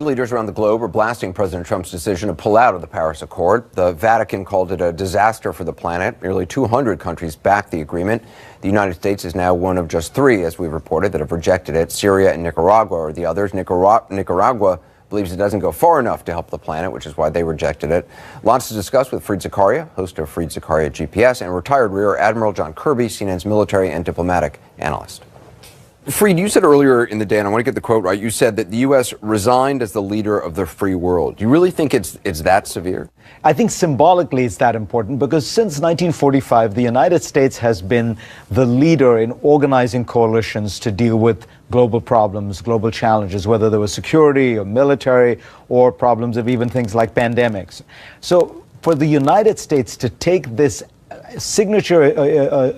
Leaders around the globe are blasting President Trump's decision to pull out of the Paris Accord. The Vatican called it a disaster for the planet. Nearly 200 countries backed the agreement. The United States is now one of just three, as we reported, that have rejected it. Syria and Nicaragua are the others. Nicaragua believes it doesn't go far enough to help the planet, which is why they rejected it. Lots to discuss with Fareed Zakaria, host of Fareed Zakaria GPS, and retired Rear Admiral John Kirby, CNN's military and diplomatic analyst. Fareed, you said earlier in the day, and I want to get the quote right, you said that the U.S. resigned as the leader of the free world. Do you really think it's that severe? I think symbolically it's that important because since 1945, the United States has been the leader in organizing coalitions to deal with global problems, global challenges, whether there was security or military or problems of even things like pandemics. So for the United States to take this signature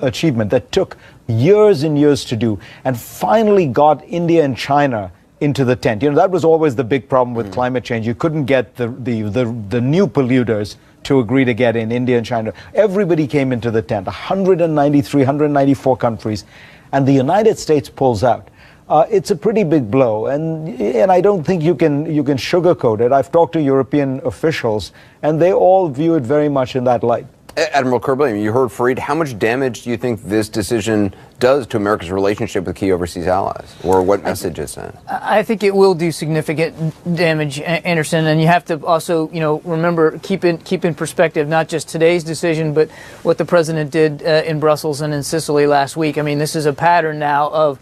achievement that took years and years to do and finally got India and China into the tent. You know, that was always the big problem with climate change. You couldn't get the new polluters to agree to get in, India and China. Everybody came into the tent, 193, 194 countries, and the United States pulls out. It's a pretty big blow, and I don't think you can sugarcoat it. I've talked to European officials, and they all view it very much in that light. Admiral Kirby, you heard Fareed. How much damage do you think this decision does to America's relationship with key overseas allies, or what message it sends? I think it will do significant damage, Anderson, and you have to also, remember, keep in perspective not just today's decision, but what the president did in Brussels and in Sicily last week. I mean, this is a pattern now of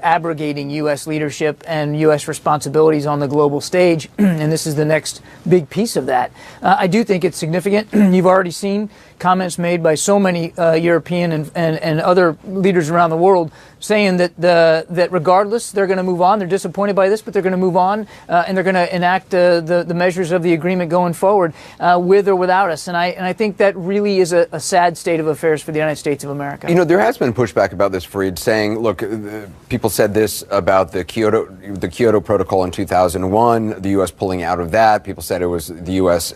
abrogating U.S. leadership and U.S. responsibilities on the global stage, and this is the next big piece of that. I do think it's significant. You've already seen comments made by so many European and other leaders around the world saying that regardless, they're going to move on. They're disappointed by this, but they're going to move on, and they're going to enact the measures of the agreement going forward, with or without us. And I think that really is a sad state of affairs for the United States of America. You know, there has been pushback about this, Fareed, saying, look, people said this about the Kyoto Protocol in 2001, the U.S. pulling out of that. People said it was the U.S.,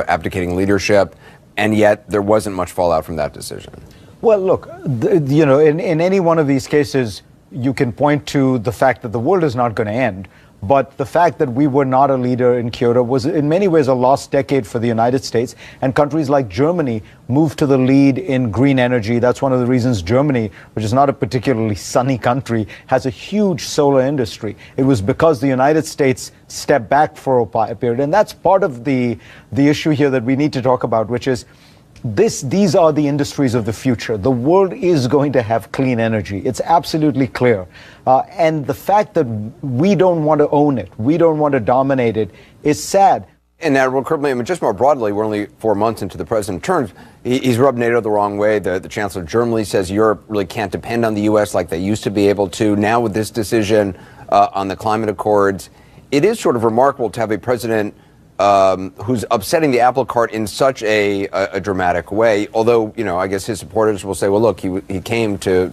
abdicating leadership, and yet there wasn't much fallout from that decision. Well, look, in any one of these cases, you can point to the fact that the world is not going to end. But the fact that we were not a leader in Kyoto was in many ways a lost decade for the United States. And countries like Germany moved to the lead in green energy. That's one of the reasons Germany, which is not a particularly sunny country, has a huge solar industry. It was because the United States stepped back for a period. And that's part of the issue here that we need to talk about, which is these are the industries of the future. The world is going to have clean energy. It's absolutely clear. And the fact that we don't want to own it, we don't want to dominate it, is sad. And Admiral Kirby, just more broadly, we're only 4 months into the president's term. He's rubbed NATO the wrong way. The Chancellor of Germany says Europe really can't depend on the U.S. like they used to be able to. Now with this decision on the climate accords, it is sort of remarkable to have a president who's upsetting the apple cart in such a dramatic way. Although, I guess his supporters will say, well, look, he came to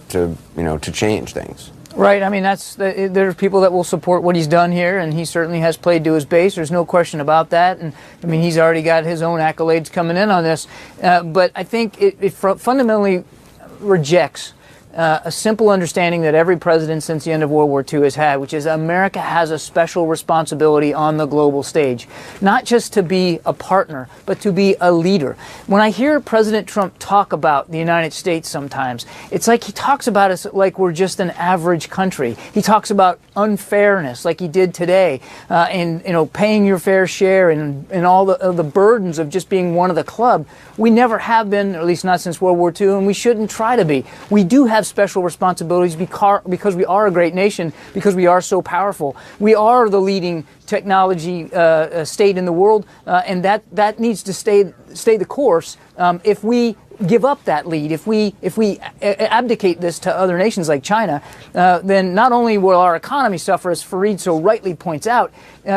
change things. Right. I mean, there's people that will support what he's done here, and he certainly has played to his base. There's no question about that. And I mean, he's already got his own accolades coming in on this. But I think it fundamentally rejects a simple understanding that every president since the end of World War II has had, which is America has a special responsibility on the global stage, not just to be a partner, but to be a leader. When I hear President Trump talk about the United States sometimes, it's like he talks about us like we're just an average country. He talks about unfairness like he did today, and paying your fair share and all the burdens of just being one of the club. We never have been, or at least not since World War II, and we shouldn't try to be. We do have special responsibilities because we are a great nation, because we are so powerful. We are the leading technology state in the world, and that needs to stay the course. If we give up that lead, if we abdicate this to other nations like China, then not only will our economy suffer, as Fareed so rightly points out,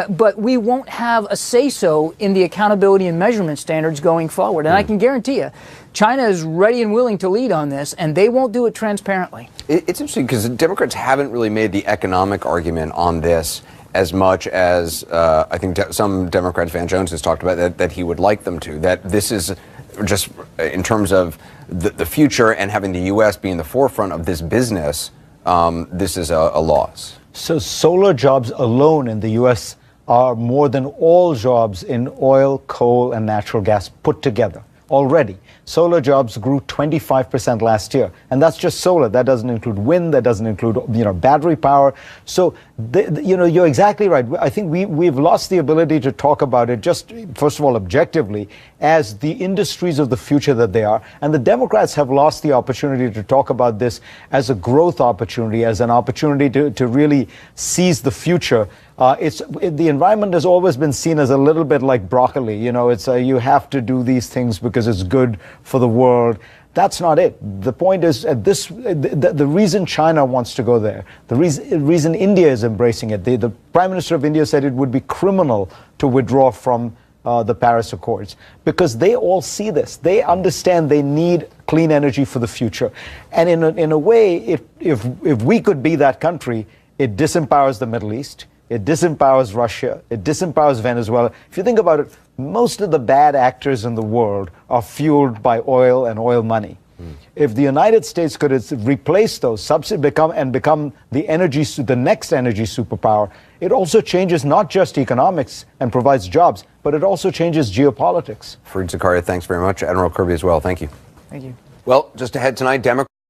but we won't have a say-so in the accountability and measurement standards going forward. And I can guarantee you, China is ready and willing to lead on this, and they won't do it transparently. It's interesting because Democrats haven't really made the economic argument on this as much as I think some Democrats, Van Jones has talked about that he would like them to, that this is just in terms of the future and having the U.S. be in the forefront of this business, this is a loss. So solar jobs alone in the U.S. are more than all jobs in oil, coal, and natural gas put together already. Solar jobs grew 25% last year, and that's just solar. That doesn't include wind. That doesn't include, battery power. So, you're exactly right. I think we've lost the ability to talk about it just, first of all, objectively, as the industries of the future that they are. And the Democrats have lost the opportunity to talk about this as a growth opportunity, as an opportunity to really seize the future. The environment has always been seen as a little bit like broccoli. You have to do these things because it's good for the world. That's not it. The point is, the reason China wants to go there, the reason India is embracing it, the Prime Minister of India said it would be criminal to withdraw from the Paris Accords, because they all see this. They understand they need clean energy for the future. And in a way, if we could be that country, it disempowers the Middle East. It disempowers Russia. It disempowers Venezuela. If you think about it, most of the bad actors in the world are fueled by oil and oil money. If the United States could replace those, become the next energy superpower, it also changes not just economics and provides jobs, but it also changes geopolitics. Fareed Zakaria, thanks very much. Admiral Kirby as well. Thank you. Thank you. Well, just ahead tonight, Democrats